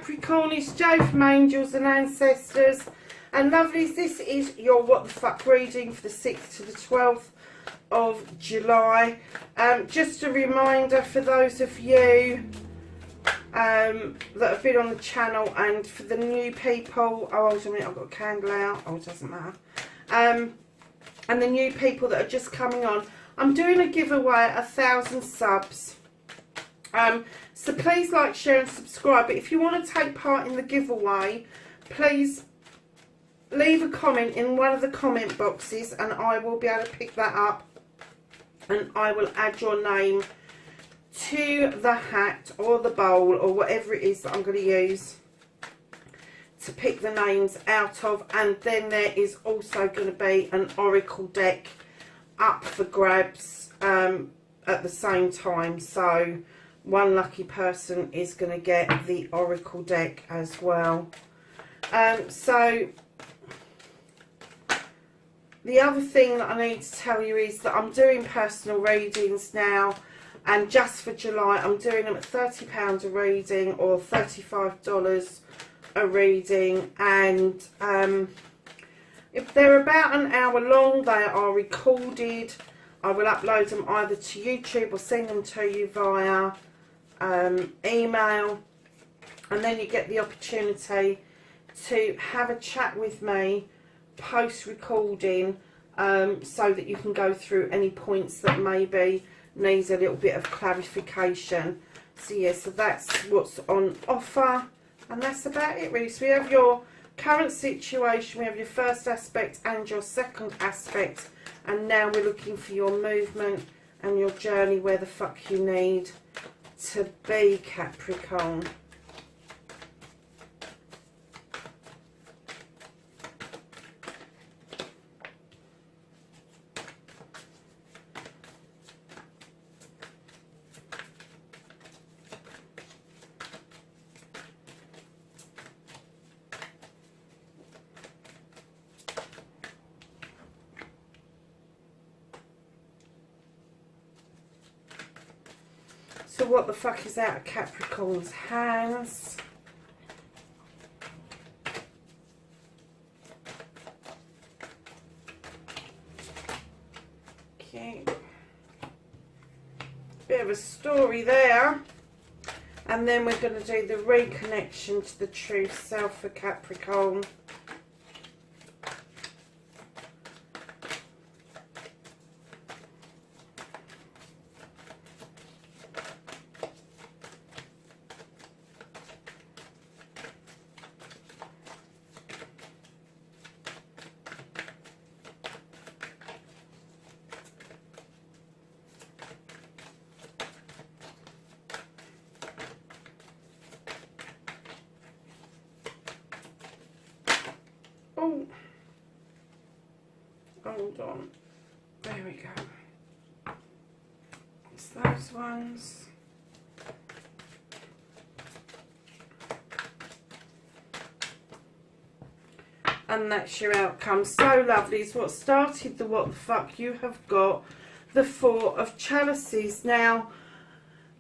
Capricorn, it's Jo from Angels and Ancestors. And lovelies, this is your What the Fuck reading for the 6th to the 12th of July. Just a reminder for those of you that have been on the channel, and for the new people, oh hold on a minute, I've got a candle out, oh it doesn't matter, and the new people that are just coming on, I'm doing a giveaway at 1,000 subs. So please like, share and subscribe. But if you want to take part in the giveaway, please leave a comment in one of the comment boxes and I will be able to pick that up and I will add your name to the hat or the bowl or whatever it is that I'm going to use to pick the names out of. And then there is also going to be an oracle deck up for grabs at the same time. So one lucky person is going to get the oracle deck as well. So the other thing that I need to tell you is that I'm doing personal readings now, and just for July I'm doing them at £30 a reading or $35 a reading, and if they're about an hour long, they are recorded. I will upload them either to YouTube or send them to you via email, and then you get the opportunity to have a chat with me post recording, so that you can go through any points that maybe needs a little bit of clarification. So yeah, so that's what's on offer, and that's about it really. So we have your current situation, we have your first aspect and your second aspect, and now we're looking for your movement and your journey, where the fuck you need to be, Capricorn. So what the fuck is out of Capricorn's hands? Okay. Bit of a story there. And then we're going to do the reconnection to the true self for Capricorn. Oh, hold on, there we go, it's those ones. And that's your outcome. So lovely, is what started the what the fuck. You have got the Four of Chalices. Now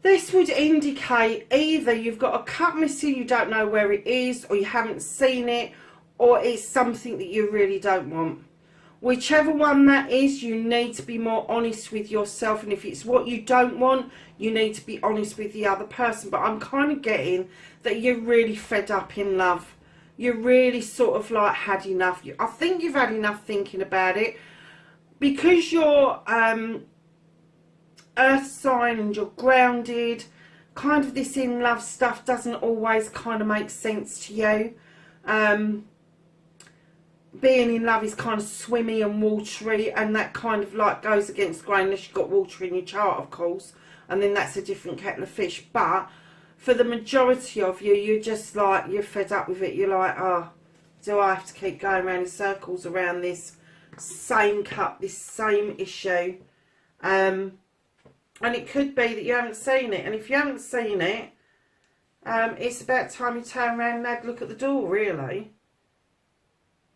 this would indicate either you've got a cup missing, you don't know where it is, or you haven't seen it, or it's something that you really don't want. Whichever one that is, you need to be more honest with yourself, and if it's what you don't want, you need to be honest with the other person. But I'm kind of getting that you're really fed up in love. You're really sort of like had enough. I think you've had enough thinking about it, because you're earth sign and you're grounded. Kind of this in love stuff doesn't always kind of make sense to you. Being in love is kind of swimmy and watery, and that kind of like goes against the grain, unless you've got water in your chart, of course, and then that's a different kettle of fish. But for the majority of you, you're just like, you're fed up with it. You're like, oh, do I have to keep going around in circles around this same cup, this same issue? And it could be that you haven't seen it, and if you haven't seen it, it's about time you turn around and have a look at the door, really.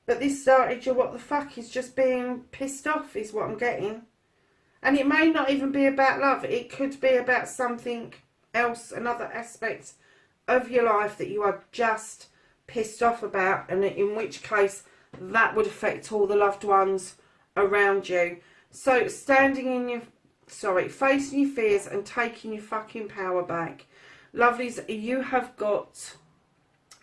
But this started your what the fuck is just being pissed off, is what I'm getting. And it may not even be about love. It could be about something else, another aspect of your life that you are just pissed off about, and in which case that would affect all the loved ones around you. So standing in your, facing your fears and taking your fucking power back. Lovelies, you have got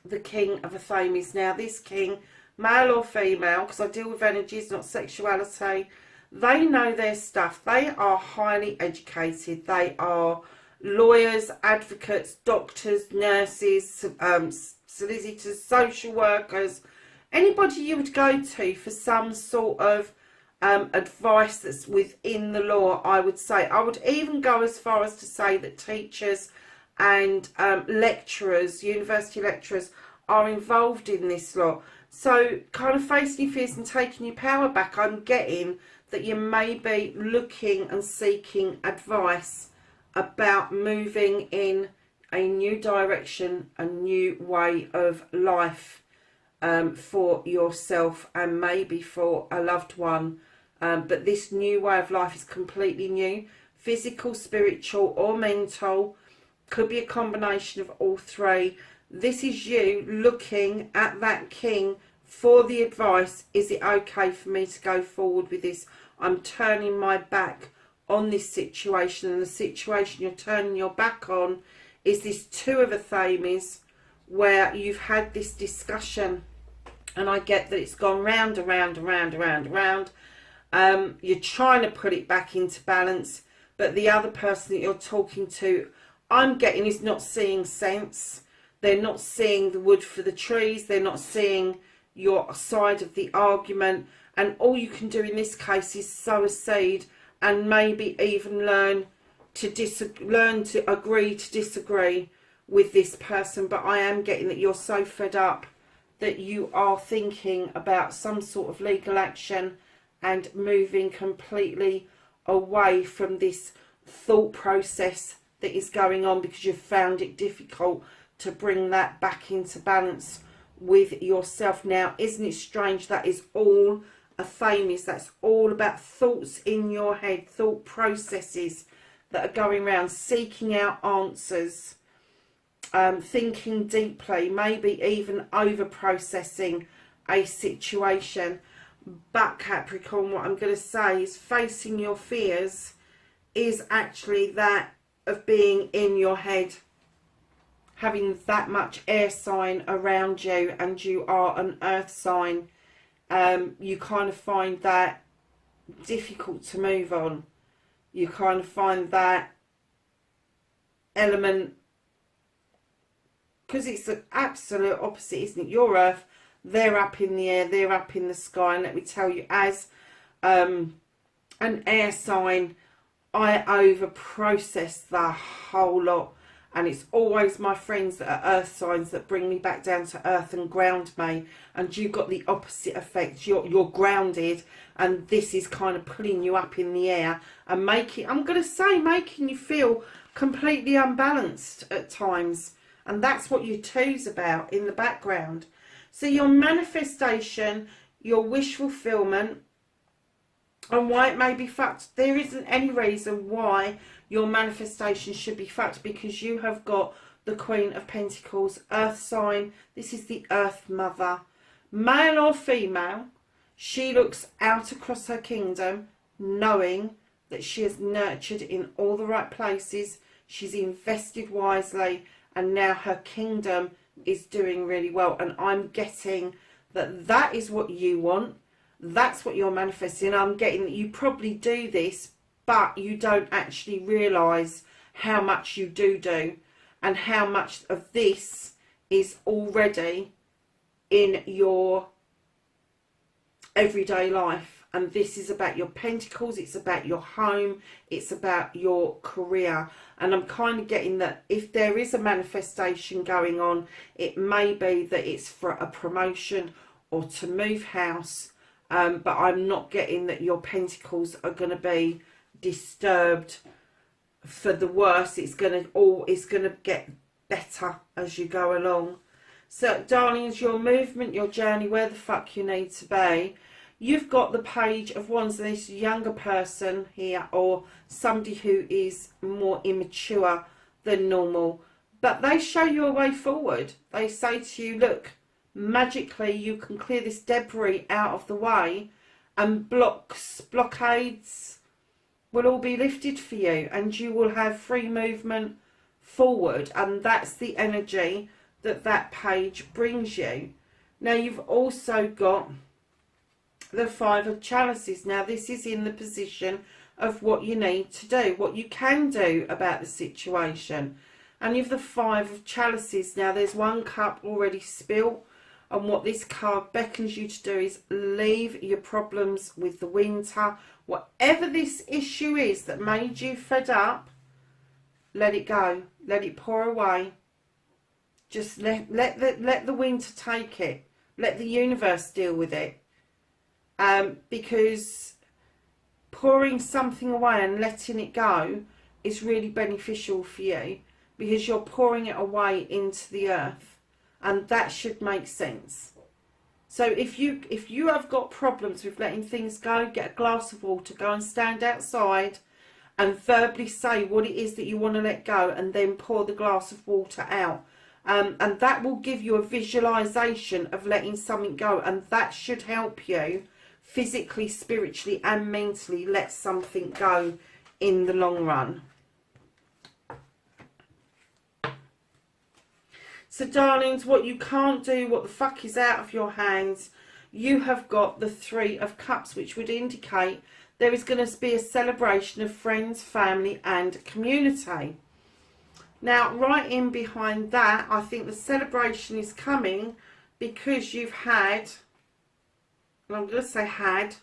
the King of Athames. Now this king, male or female, because I deal with energies, not sexuality, they know their stuff. They are highly educated. They are lawyers, advocates, doctors, nurses, solicitors, social workers, anybody you would go to for some sort of advice that's within the law, I would say. I would even go as far as to say that teachers and lecturers, university lecturers, are involved in this law. So kind of facing your fears and taking your power back, I'm getting that you may be looking and seeking advice about moving in a new direction, a new way of life for yourself and maybe for a loved one. But this new way of life is completely new. Physical, spiritual or mental. Could be a combination of all three. This is you looking at that king for the advice. Is it okay for me to go forward with this? I'm turning my back on this situation, and the situation you're turning your back on is this Two of Athames, where you've had this discussion, and I get that it's gone round and round and round and round and round. You're trying to put it back into balance, but the other person that you're talking to, I'm getting, is not seeing sense. They're not seeing the wood for the trees. They're not seeing your side of the argument. And all you can do in this case is sow a seed and maybe even learn to agree to disagree with this person. But I am getting that you're so fed up that you are thinking about some sort of legal action and moving completely away from this thought process that is going on, because you've found it difficult to bring that back into balance with yourself. Now, isn't it strange? That is all Athames. That's all about thoughts in your head, thought processes that are going around, seeking out answers, thinking deeply, maybe even over processing a situation. But Capricorn, what I'm going to say is facing your fears is actually that of being in your head, having that much air sign around you, and you are an earth sign. You kind of find that difficult to move on. You kind of find that element, because it's the absolute opposite, isn't it? You're earth, they're up in the air, they're up in the sky. And let me tell you, as an air sign, I over process the whole lot, and it's always my friends that are earth signs that bring me back down to earth and ground me. And you've got the opposite effect. You're grounded, and this is kind of pulling you up in the air and making you feel completely unbalanced at times. And that's what your two's about in the background. So your manifestation, your wish fulfillment, and why it may be fucked. There isn't any reason why your manifestation should be fucked, because you have got the Queen of Pentacles, earth sign. This is the earth mother. Male or female, she looks out across her kingdom knowing that she has nurtured in all the right places. She's invested wisely, and now her kingdom is doing really well. And I'm getting that that is what you want. That's what you're manifesting. I'm getting that you probably do this, but you don't actually realise how much you do, and how much of this is already in your everyday life. And this is about your pentacles, it's about your home, it's about your career. And I'm kind of getting that if there is a manifestation going on, it may be that it's for a promotion or to move house. But I'm not getting that your pentacles are going to be disturbed for the worse. It's going to get better as you go along. So, darlings, your movement, your journey, where the fuck you need to be. You've got the Page of Wands, and this younger person here, or somebody who is more immature than normal. But they show you a way forward. They say to you, look, magically you can clear this debris out of the way, and blockades will all be lifted for you, and you will have free movement forward. And that's the energy that that page brings you. Now you've also got the Five of Chalices. Now this is in the position of what you need to do, what you can do about the situation. And you've the Five of Chalices. Now there's one cup already spilt, and what this card beckons you to do is leave your problems with the winter. Whatever this issue is that made you fed up, let it go. Let it pour away. Just let the winter take it. Let the universe deal with it. Because pouring something away and letting it go is really beneficial for you, because you're pouring it away into the earth, and that should make sense. So if you have got problems with letting things go, get a glass of water, go and stand outside and verbally say what it is that you want to let go, and then pour the glass of water out. And that will give you a visualization of letting something go, and that should help you physically, spiritually and mentally let something go in the long run. So darlings, what you can't do, what the fuck is out of your hands, you have got the Three of Cups, which would indicate there is going to be a celebration of friends, family and community. Now, right in behind that, I think the celebration is coming because you've had, and I'm going to say had,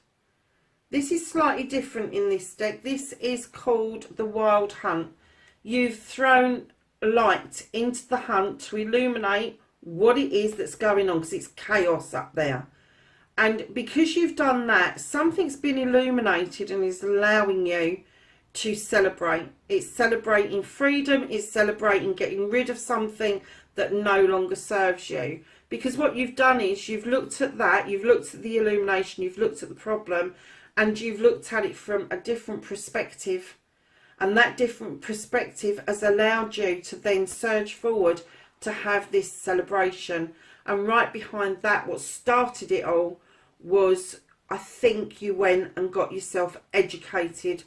this is slightly different in this deck. This is called the Wild Hunt. You've thrown light into the hunt to illuminate what it is that's going on, because it's chaos up there. And because you've done that, something's been illuminated and is allowing you to celebrate. It's celebrating freedom. It's celebrating getting rid of something that no longer serves you. Because what you've done is you've looked at that, you've looked at the illumination, you've looked at the problem, and you've looked at it from a different perspective. And that different perspective has allowed you to then surge forward to have this celebration. And right behind that, what started it all was, I think you went and got yourself educated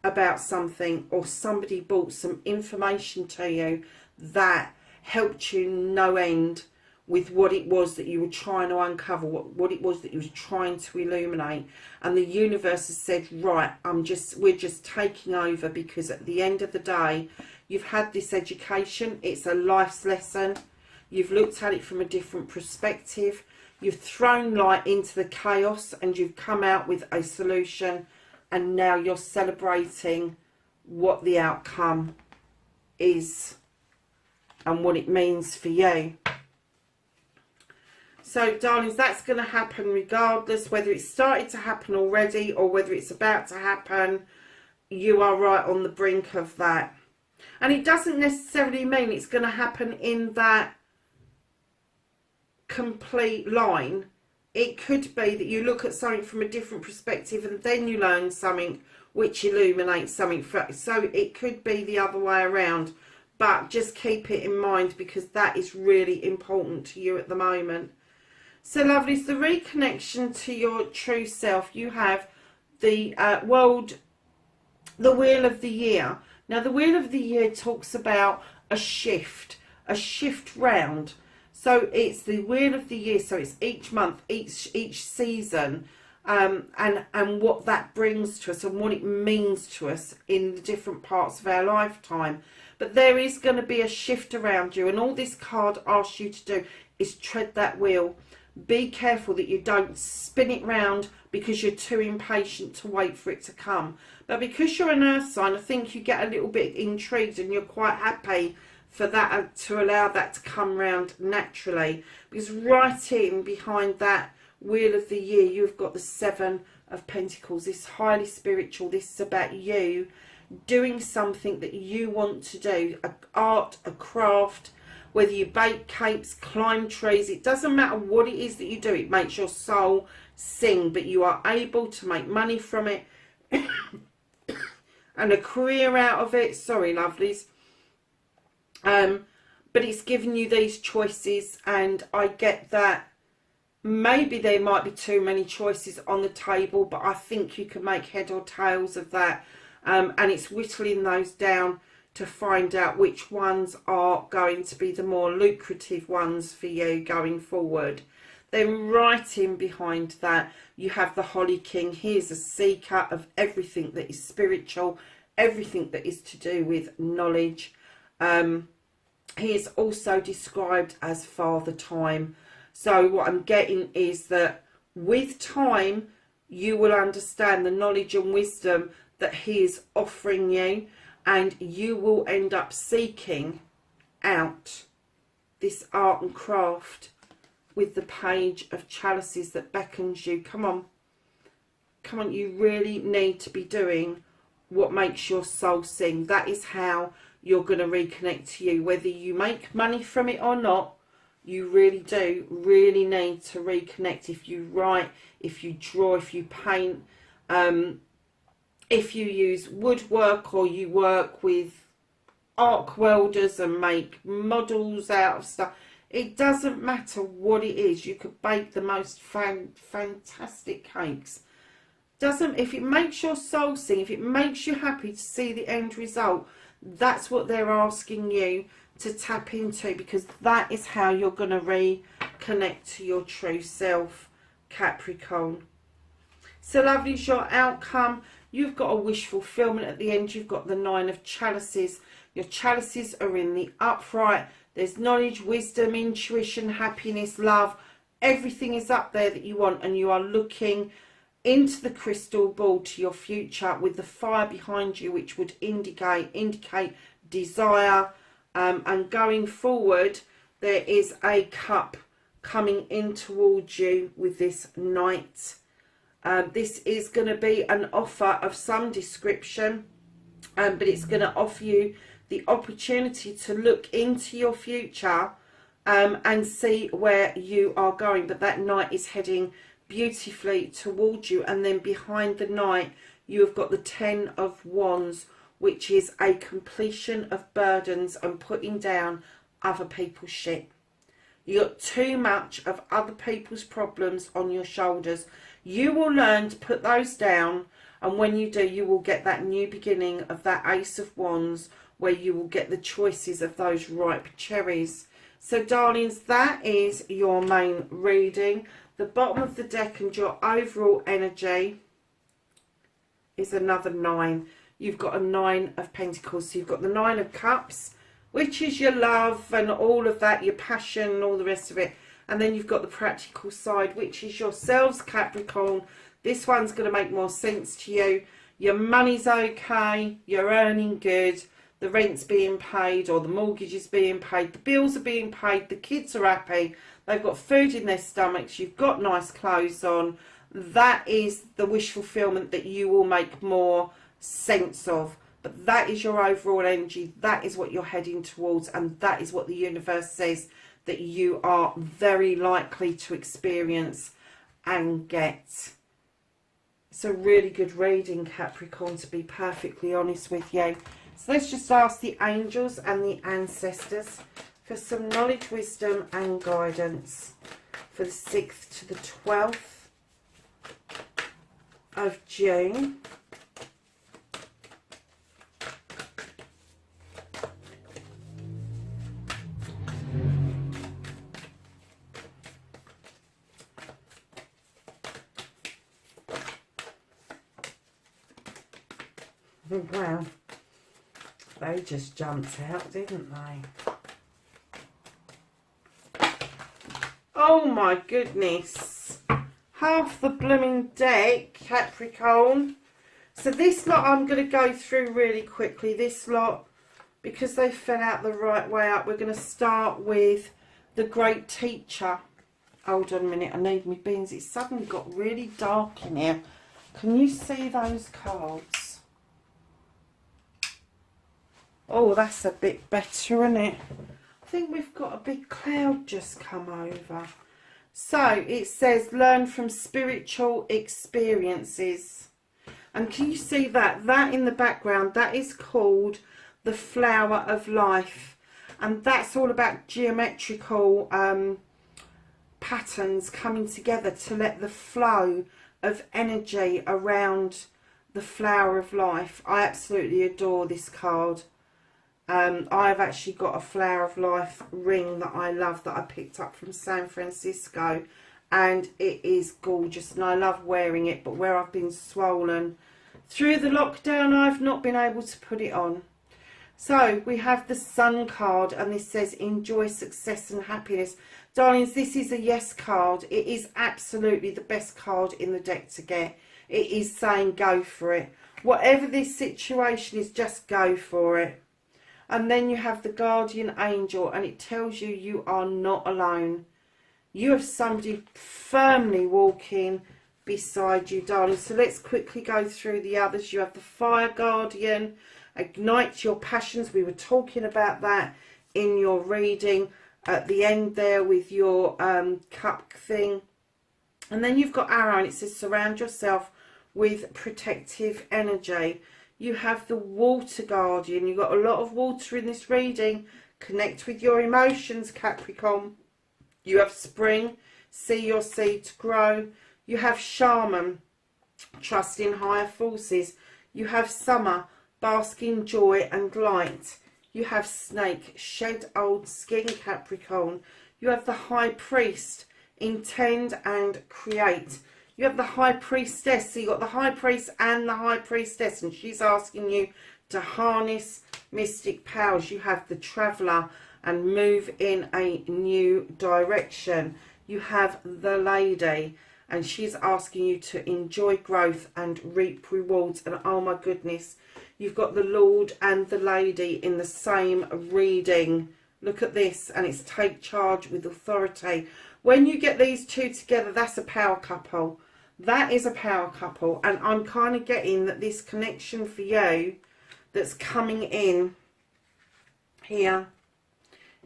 about something, or somebody brought some information to you that helped you no end with what it was that you were trying to uncover, what it was that you were trying to illuminate. And the universe has said, right, we're just taking over, because at the end of the day, you've had this education. It's a life's lesson. You've looked at it from a different perspective. You've thrown light into the chaos and you've come out with a solution. And now you're celebrating what the outcome is and what it means for you. So, darlings, that's going to happen regardless, whether it's started to happen already or whether it's about to happen. You are right on the brink of that. And it doesn't necessarily mean it's going to happen in that complete line. It could be that you look at something from a different perspective and then you learn something which illuminates something. So it could be the other way around. But just keep it in mind, because that is really important to you at the moment. So lovelies, the reconnection to your true self. You have the the Wheel of the Year. Now the Wheel of the Year talks about a shift round. So it's the Wheel of the Year, so it's each month, each season, and what that brings to us and what it means to us in the different parts of our lifetime. But there is going to be a shift around you, and all this card asks you to do is tread that wheel. Be careful that you don't spin it round because you're too impatient to wait for it to come. But because you're an earth sign, I think you get a little bit intrigued and you're quite happy for that, to allow that to come round naturally. Because right in behind that Wheel of the Year, you've got the Seven of Pentacles. This highly spiritual. This is about you doing something that you want to do, an art, a craft, whether you bake cakes, climb trees, it doesn't matter what it is that you do. It makes your soul sing, but you are able to make money from it and a career out of it. Sorry, lovelies. but it's giving you these choices, and I get that maybe there might be too many choices on the table, but I think you can make head or tails of that, and it's whittling those down to find out which ones are going to be the more lucrative ones for you going forward. Then right in behind that, you have the Holly King. He is a seeker of everything that is spiritual, everything that is to do with knowledge. He is also described as Father Time. So what I'm getting is that with time, you will understand the knowledge and wisdom that he is offering you, and you will end up seeking out this art and craft with the Page of Chalices that beckons you. Come on. Come on, you really need to be doing what makes your soul sing. That is how you're going to reconnect to you. Whether you make money from it or not, you really do really need to reconnect. If you write, if you draw, if you paint, if you use woodwork, or you work with arc welders and make models out of stuff, it doesn't matter what it is. You could bake the most fantastic cakes. If it makes your soul sing, if it makes you happy to see the end result, that's what they're asking you to tap into, because that is how you're going to reconnect to your true self, Capricorn. So lovely is your outcome. You've got a wish fulfillment at the end. You've got the Nine of Chalices. Your chalices are in the upright. There's knowledge, wisdom, intuition, happiness, love. Everything is up there that you want, and you are looking into the crystal ball to your future with the fire behind you, which would indicate desire. And going forward, there is a cup coming in towards you with this Knight. This is going to be an offer of some description, but it's going to offer you the opportunity to look into your future and see where you are going. But that Knight is heading beautifully towards you, and then behind the Knight you have got the Ten of Wands, which is a completion of burdens and putting down other people's shit. You got too much of other people's problems on your shoulders. You will learn to put those down, and when you do, you will get that new beginning of that Ace of Wands, where you will get the choices of those ripe cherries. So darlings, that is your main reading. The bottom of the deck and your overall energy is another 9. You've got a 9 of Pentacles. So you've got the 9 of Cups, which is your love and all of that, your passion and all the rest of it. And then you've got the practical side, which is yourselves, Capricorn. This one's going to make more sense to you. Your money's okay. You're earning good. The rent's being paid, or the mortgage is being paid. The bills are being paid. The kids are happy. They've got food in their stomachs. You've got nice clothes on. That is the wish fulfillment that you will make more sense of. But that is your overall energy. That is what you're heading towards, and that is what the universe says that you are very likely to experience and get. It's a really good reading, Capricorn, to be perfectly honest with you. So let's just ask the angels and the ancestors for some knowledge, wisdom and guidance for the 6th to the 12th of June. Wow, they just jumped out, didn't they? Oh my goodness. Half the blooming deck, Capricorn. So this lot I'm going to go through really quickly. This lot, because they fell out the right way up, we're going to start with the Great Teacher. Hold on a minute, I need my beans. It's suddenly got really dark in here. Can you see those cards? Oh, that's a bit better, isn't it? I think we've got a big cloud just come over. So it says, learn from spiritual experiences. And can you see that? That in the background, that is called the flower of life. And that's all about geometrical patterns coming together to let the flow of energy around the flower of life. I absolutely adore this card. I've actually got a flower of life ring that I love, that I picked up from San Francisco, and it is gorgeous and I love wearing it, but where I've been swollen through the lockdown, I've not been able to put it on. So we have the Sun card, and this says enjoy success and happiness. Darlings, this is a yes card. It is absolutely the best card in the deck to get. It is saying go for it. Whatever this situation is, just go for it. And then you have the Guardian Angel, and it tells you you are not alone. You have somebody firmly walking beside you, darling. So let's quickly go through the others. You have the Fire Guardian. Ignite your passions. We were talking about that in your reading at the end there with your cup thing. And then you've got Arrow, and it says surround yourself with protective energy. You have the Water Guardian. You've got a lot of water in this reading. Connect with your emotions, Capricorn. You have Spring. See your seeds grow. You have Shaman. Trust in higher forces. You have Summer. Bask in joy and light. You have Snake. Shed old skin, Capricorn. You have the High Priest. Intend and create. You have the High Priestess. So you've got the High Priest and the High Priestess, and she's asking you to harness mystic powers. You have the Traveller and move in a new direction. You have the Lady, and she's asking you to enjoy growth and reap rewards. And oh my goodness, you've got the Lord and the Lady in the same reading. Look at this, and it's take charge with authority. When you get these two together, that's a power couple. That is a power couple. And I'm kind of getting that this connection for you that's coming in here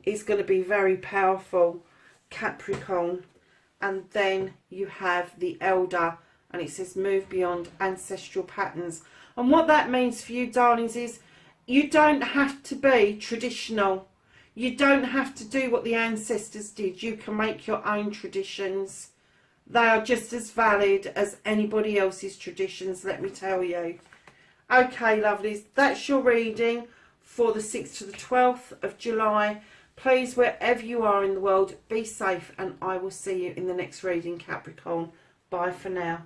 is going to be very powerful, Capricorn. And then you have the Elder, and it says move beyond ancestral patterns. And what that means for you, darlings, is you don't have to be traditional. You don't have to do what the ancestors did. You can make your own traditions. They are just as valid as anybody else's traditions, let me tell you. Okay, lovelies, that's your reading for the 6th to the 12th of July. Please, wherever you are in the world, be safe, and I will see you in the next reading, Capricorn. Bye for now.